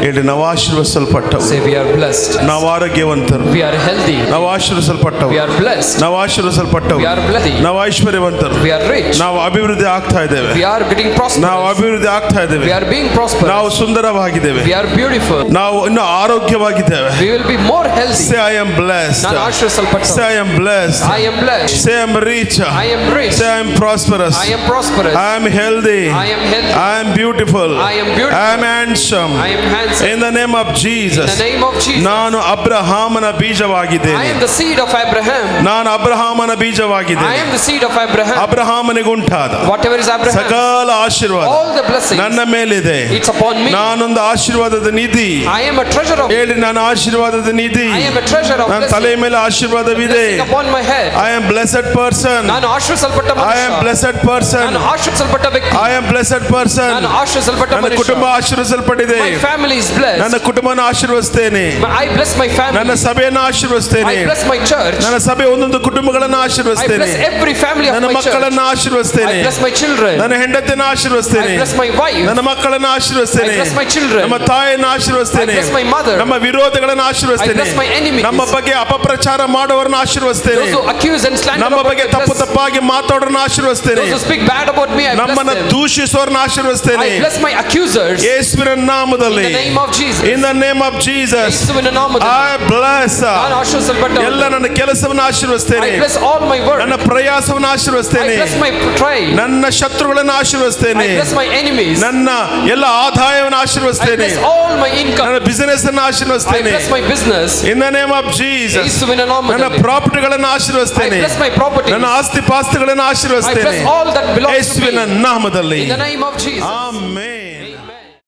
ಹೇಳಿ, ನಾವು ಆಶೀರ್ವದಿಸಲ್ಪಟ್ಟವು, Say we are blessed. ನಾವು ಆರೋಗ್ಯವಂತರು, We are healthy. ನಾವು ಆಶೀರ್ವದಿಸಲ್ಪಟ್ಟವು, We are blessed. ನಾವು ಆಶೀರ್ವದಿಸಲ್ಪಟ್ಟವು, We are bloody. ನಾವು ಐಶ್ವರ್ಯವಂತರು, We are rich. ನಾವು ಅಭಿವೃದ್ಧಿ ಆಗ್ತಾ ಇದ್ದೇವೆ, We are getting ನಾವು prosperous. ಅಭಿವೃದ್ಧಿ ಆಗ್ತಾ ಇದ್ದೇವೆ, We are being prosperous. ನಾವು ಸುಂದರವಾಗಿದ್ದೇವೆ, We are beautiful. ನಾವು ಇನ್ನು ಆರೋಗ್ಯವಾಗಿದ್ದೇವೆ. We will be more healthy. Say I am blessed. ನಾನು ಆಶೀರ್ವದಿಸಲ್ಪಟ್ಟವನು. Say I am blessed. I am blessed. Say I am rich. I am rich. Say I am prosperous. I am prosperous. I am healthy. I am healthy. I am beautiful. I am beautiful. I am handsome. I am handsome. In the name of Jesus. In the name of Jesus. ನಾನು ಅಬ್ರಹಾಮನ I ಬೀಜವಾಗಿದ್ದೇನೆ. am the seed of Abraham. ನಾನು ಅಬ್ರಹಾಮನ I ಬೀಜವಾಗಿದ್ದೇನೆ. am the seed of Abraham. ಅಬ್ರಹಾಮನಿಗುಂಟಾದ Whatever is Abraham, ಸಕಲ ಆಶೀರ್ವಾದ all the blessings, ನನ್ನ ಮೇಲಿದೆ. it's upon me. ನಾನೊಂದು ಆಶೀರ್ವಾದದ ನಿಧಿ. I am a treasure of. ಹೇಳಿ, ನಾನು ಆಶೀರ್ವಾದದ ನಿಧಿ. I am a treasure of ನನ್ನ blessing. ತಲೆಯ ಮೇಲೆ ಆಶೀರ್ವಾದವಿದೆ. Blessing upon my head. I am blessed person. ನಾನು ಆಶೀರ್ವದಿಸಲ್ಪಟ್ಟ I ಮನುಷ್ಯ. am blessed person. ನಾನು ಆಶೀರ್ವದಿಸಲ್ಪಟ್ಟ ವ್ಯಕ್ತಿ. I am blessed person. ನಾನು ಆಶೀರ್ವದಿಸಲ್ಪಟ್ಟ ನನ್ನ ಮನುಷ್ಯ. ಕುಟುಂಬ ಆಶೀರ್ವದಿಸಲ್ಪಟ್ಟಿದೆ. My family is blessed. ನನ್ನ ಕುಟುಂಬನ ಆಶೀರ್ವದಿಸ್ತೇನೆ. I bless my family. ನನ್ನ ಸಭೆಯನ್ನು ಆಶೀರ್ವದಿಸ್ತೇನೆ. I bless my church. ನನ್ನ ಸಭೆ ಒಂದೊಂದು ಕುಟುಂಬಗಳನ್ನು I ಆಶೀರ್ವದಿಸ್ತೇನೆ. bless every family of ನನ್ನ my church. ಮಕ್ಕಳನ್ನು I ಆಶೀರ್ವದಿಸ್ತೇನೆ. bless my children. ನನ್ನ ಹೆಂಡತಿಯನ್ನು I ಆಶೀರ್ವದಿಸ್ತೇನೆ. bless my wife. ನನ್ನ ಮಕ್ಕಳನ್ನು I ಆಶೀರ್ವದಿಸ್ತೇನೆ. bless my children. ನಮ್ಮ ತಾಯಿಯನ್ನು I ಆಶೀರ್ವದಿಸ್ತೇನೆ. bless my mother. ನಮ್ಮ ವಿರೋಧಿಗಳನ್ನು I ಆಶೀರ್ವದಿಸ್ತೇನೆ. bless my enemies. ನಮ್ಮ ಬಗ್ಗೆ ಅಪಪ್ರಚಾರ ಮಾಡುವವರನ್ನು ಆಶೀರ್ವದಿಸ್ತೇನೆ. Those who accuse and slander ನಮ್ಮ about ಬಗ್ಗೆ me, I ತಪ್ಪು bless. ತಪ್ಪಾಗಿ ಮಾತಾಡೋರನ್ನ ಆಶೀರ್ವದಿಸ್ತೇನೆ. Those who speak bad about me, I bless ನಮ್ಮನ್ನ them. ದೂಷಿಸೋರನ್ನ ಆಶೀರ್ವದಿಸ್ತೇನೆ. I bless my accusers. ಯೇಸುವಿನ In ನಾಮದಲ್ಲಿ. the name of Jesus. In the name of Jesus. ಯೇಸುವಿನ ನಾಮದಲ್ಲಿ. I bless. ನಾನು ಆಶೀರ್ವದಿಸಲ್ಪಟ್ಟವನು. ಎಲ್ಲ ನನ್ನ ಕೆಲಸವನ್ನು ಆಶೀರ್ವದಿಸ್ತೇನೆ. I bless all my work. ನನ್ನ ಪ್ರಯಾಸವನ್ನು I ಆಶೀರ್ವದಿಸ್ತೇನೆ. bless my tribe. ನನ್ನ ಶತ್ರುಗಳನ್ನು ಆಶೀರ್ವದಿಸ್ತೇನೆ. I bless my enemies. ನನ್ನ ಎಲ್ಲ ಆದಾಯವನ್ನು I ಆಶೀರ್ವದಿಸ್ತೇನೆ. bless all my income. ನನ್ನ ಬಿಸಿನೆಸ್ ಅನ್ನು I ಆಶೀರ್ವದಿಸ್ತೇನೆ. bless my business. In the name of Jesus. ಯೇಸುವಿನ ನನ್ನ ನಾಮದಲ್ಲಿ. ಪ್ರಾಪರ್ಟಿಗಳನ್ನು I ಆಶೀರ್ವದಿಸ್ತೇನೆ. bless my property. ನನ್ನ ಆಸ್ತಿ ಪಾಸ್ತಿಗಳನ್ನು I ಆಶೀರ್ವದಿಸ್ತೇನೆ. bless all that belongs to ಯೇಸುವಿನ me. ನಾಮದಲ್ಲಿ. In the name of Jesus. Amen.